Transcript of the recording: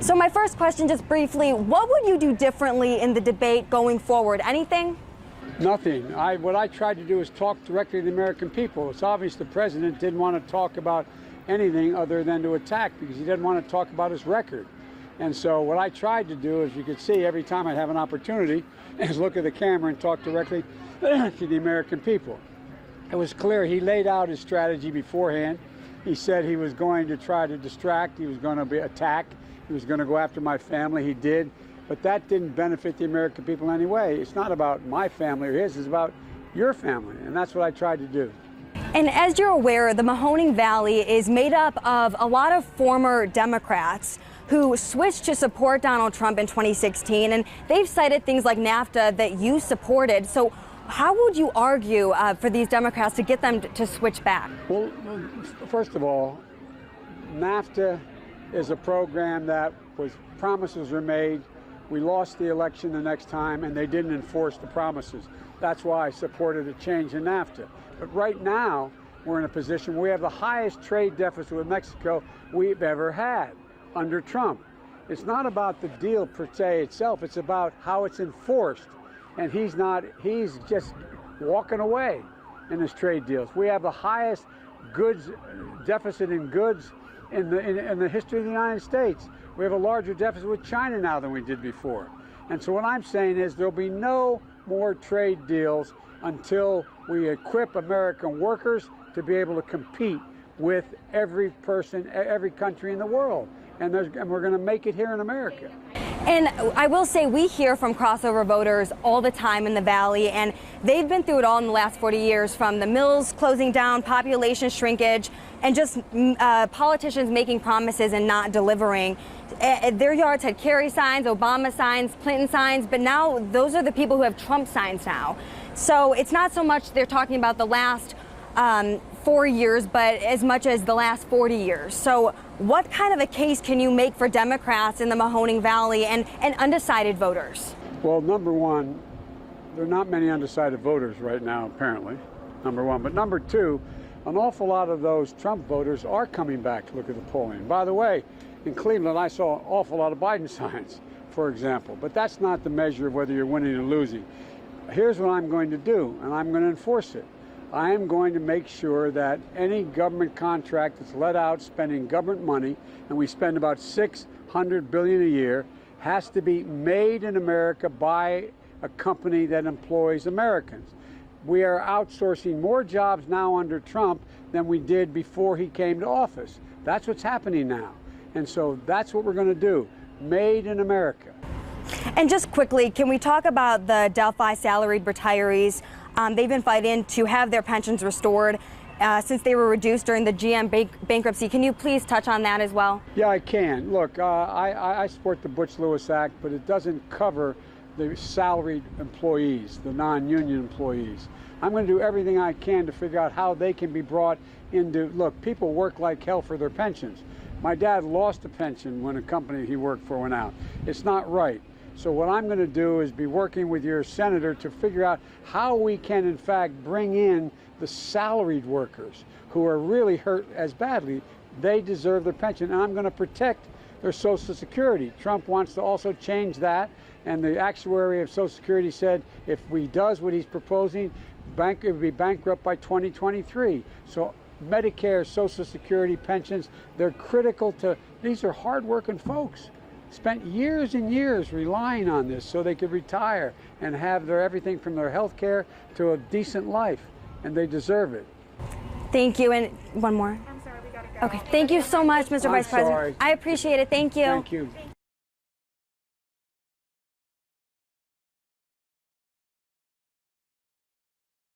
So my first question, just briefly, what would you do differently in the debate going forward? Anything? Nothing. What I tried to do is talk directly to the American people. It's obvious the president didn't want to talk about anything other than to attack because he didn't want to talk about his record. And so what I tried to do, as you could see, every time I have an opportunity, is look at the camera and talk directly to the American people. It was clear he laid out his strategy beforehand. He said he was going to try to distract, he was going to attack, he was going to go after my family. He did. But that didn't benefit the American people in any way. It's not about my family or his, it's about your family. And that's what I tried to do. And as you're aware, the Mahoning Valley is made up of a lot of former Democrats who switched to support Donald Trump in 2016. And they've cited things like NAFTA that you supported. So how would you argue for these Democrats to get them to switch back? Well, first of all, NAFTA is a program that promises were made. We lost the election the next time, and they didn't enforce the promises. That's why I supported a change in NAFTA. But right now, we're in a position where we have the highest trade deficit with Mexico we've ever had under Trump. It's not about the deal per se itself, it's about how it's enforced. And he's just walking away in his trade deals. We have the highest goods deficit in goods in the history of the United States. We have a larger deficit with China now than we did before. And so what I'm saying is there'll be no more trade deals until we equip American workers to be able to compete with every person, every country in the world. And we're going to make it here in America. And I will say we hear from crossover voters all the time in the Valley, and they've been through it all in the last 40 years, from the mills closing down, population shrinkage, and just politicians making promises and not delivering. Their yards had Kerry signs, Obama signs, Clinton signs, but now those are the people who have Trump signs now. So it's not so much they're talking about the last 4 years, but as much as the last 40 years. So what kind of a case can you make for Democrats in the Mahoning Valley and undecided voters? Well, number one, there are not many undecided voters right now, apparently, number one. But number two, an awful lot of those Trump voters are coming back to look at the polling. By the way, in Cleveland, I saw an awful lot of Biden signs, for example. But that's not the measure of whether you're winning or losing. Here's what I'm going to do, and I'm going to enforce it. I am going to make sure that any government contract that's let out spending government money, and we spend about $600 billion a year, has to be made in America by a company that employs Americans. We are outsourcing more jobs now under Trump than we did before he came to office. That's what's happening now. And so that's what we're going to do. Made in America. And just quickly, can we talk about the Delphi salaried retirees? They've been fighting to have their pensions restored since they were reduced during the GM bankruptcy. Can you please touch on that as well? Yeah, I can. Look, I support the Butch-Lewis Act, but it doesn't cover the salaried employees, the non-union employees. I'm going to do everything I can to figure out how they can be brought into, look, people work like hell for their pensions. My dad lost a pension when a company he worked for went out. It's not right. So what I'm going to do is be working with your senator to figure out how we can, in fact, bring in the salaried workers who are really hurt as badly. They deserve their pension, and I'm going to protect their Social Security. Trump wants to also change that, and the actuary of Social Security said if he does what he's proposing, it would be bankrupt by 2023. So Medicare, Social Security, pensions, they're critical to, these are hard-working folks. Spent years and years relying on this so they could retire and have their everything from their health care to a decent life, and they deserve it. Thank you. And one more. I'm sorry, we gotta go. Okay. Thank you so much, Mr. Vice President. I appreciate it. Thank you. Thank you.